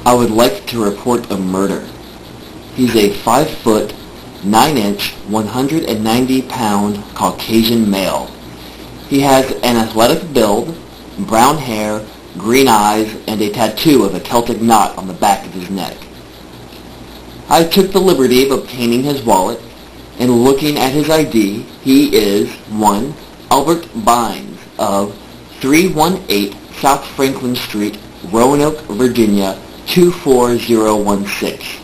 I would like to report a murder. He's a 5-foot, 9-inch, 190-pound Caucasian male. He has an athletic build, brown hair, green eyes, and a tattoo of a Celtic knot on the back of his neck. I took the liberty of obtaining his wallet, and looking at his ID, he is 1. Albert Bynes of 318 South Franklin Street, Roanoke, Virginia, 24016.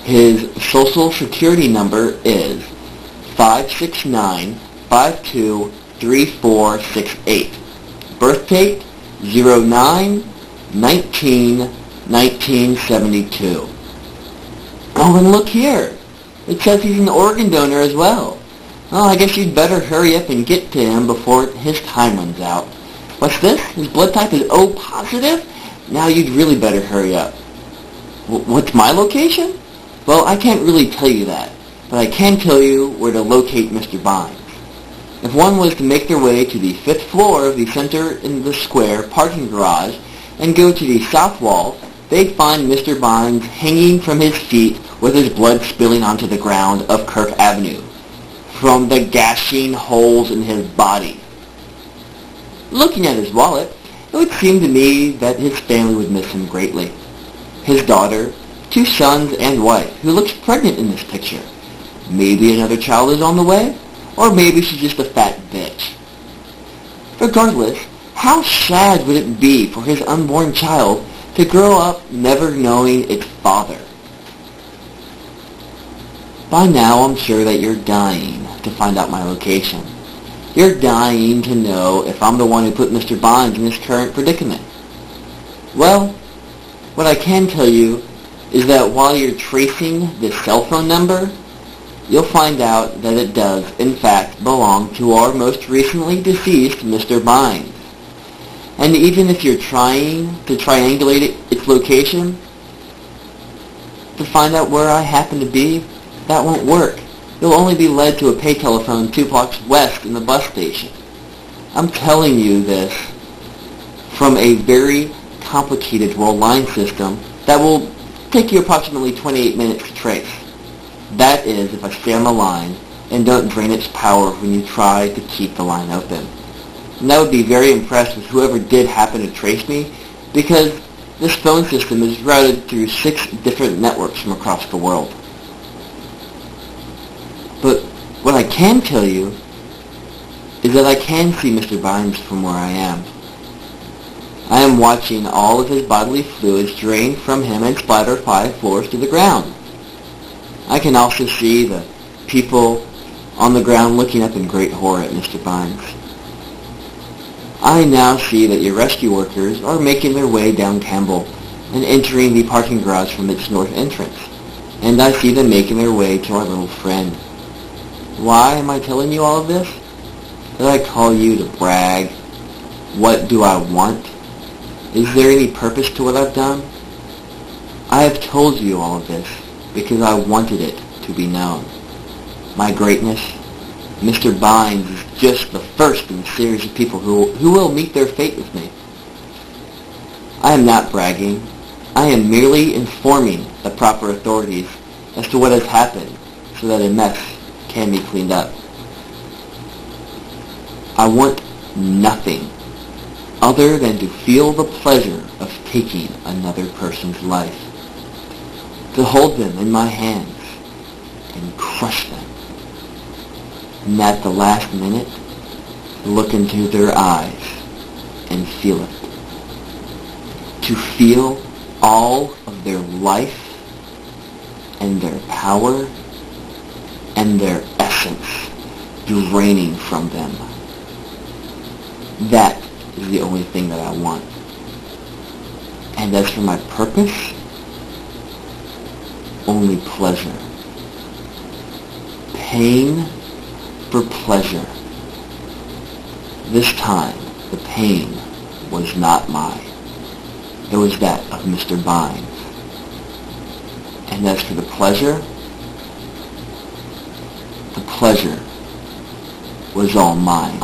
His social security number is 569-523468. Birth date 09-19-1972. Oh, and look here. It says he's an organ donor as well. Oh, I guess you'd better hurry up and get to him before his time runs out. What's this? His blood type is O positive? Now you'd really better hurry up. What's my location? Well, I can't really tell you that, but I can tell you where to locate Mr. Bynes. If one was to make their way to the 5th floor of the Center in the Square parking garage and go to the south wall, they'd find Mr. Bynes hanging from his feet with his blood spilling onto the ground of Kirk Avenue from the gashing holes in his body. Looking at his wallet, it would seem to me that his family would miss him greatly. His daughter, 2 sons and wife, who looks pregnant in this picture. Maybe another child is on the way, or maybe she's just a fat bitch. Regardless, how sad would it be for his unborn child to grow up never knowing its father? By now, I'm sure that you're dying to find out my location. You're dying to know if I'm the one who put Mr. Bynes in his current predicament. Well, what I can tell you is that while you're tracing this cell phone number, you'll find out that it does, in fact, belong to our most recently deceased Mr. Bynes. And even if you're trying to triangulate its location, to find out where I happen to be, that won't work. You'll only be led to a pay telephone 2 blocks west in the bus station. I'm telling you this from a very complicated world line system that will take you approximately 28 minutes to trace. That is if I stay on the line and don't drain its power when you try to keep the line open. And I would be very impressed with whoever did happen to trace me, because this phone system is routed through 6 different networks from across the world. But what I can tell you is that I can see Mr. Bynes from where I am. I am watching all of his bodily fluids drain from him and splatter 5 floors to the ground. I can also see the people on the ground looking up in great horror at Mr. Bynes. I now see that your rescue workers are making their way down Campbell and entering the parking garage from its north entrance. And I see them making their way to our little friend. Why am I telling you all of this? Did I call you to brag? What do I want? Is there any purpose to what I've done? I have told you all of this because I wanted it to be known. My greatness, Mr. Bynes is just the first in a series of people who will meet their fate with me. I am not bragging. I am merely informing the proper authorities as to what has happened so that a mess can be cleaned up. I want nothing other than to feel the pleasure of taking another person's life, to hold them in my hands and crush them, and at the last minute, look into their eyes and feel it, to feel all of their life and their power and their essence draining from them. That is the only thing that I want. And as for my purpose, only pleasure. Pain for pleasure. This time, the pain was not mine. It was that of Mr. Bynes. And as for the pleasure was all mine.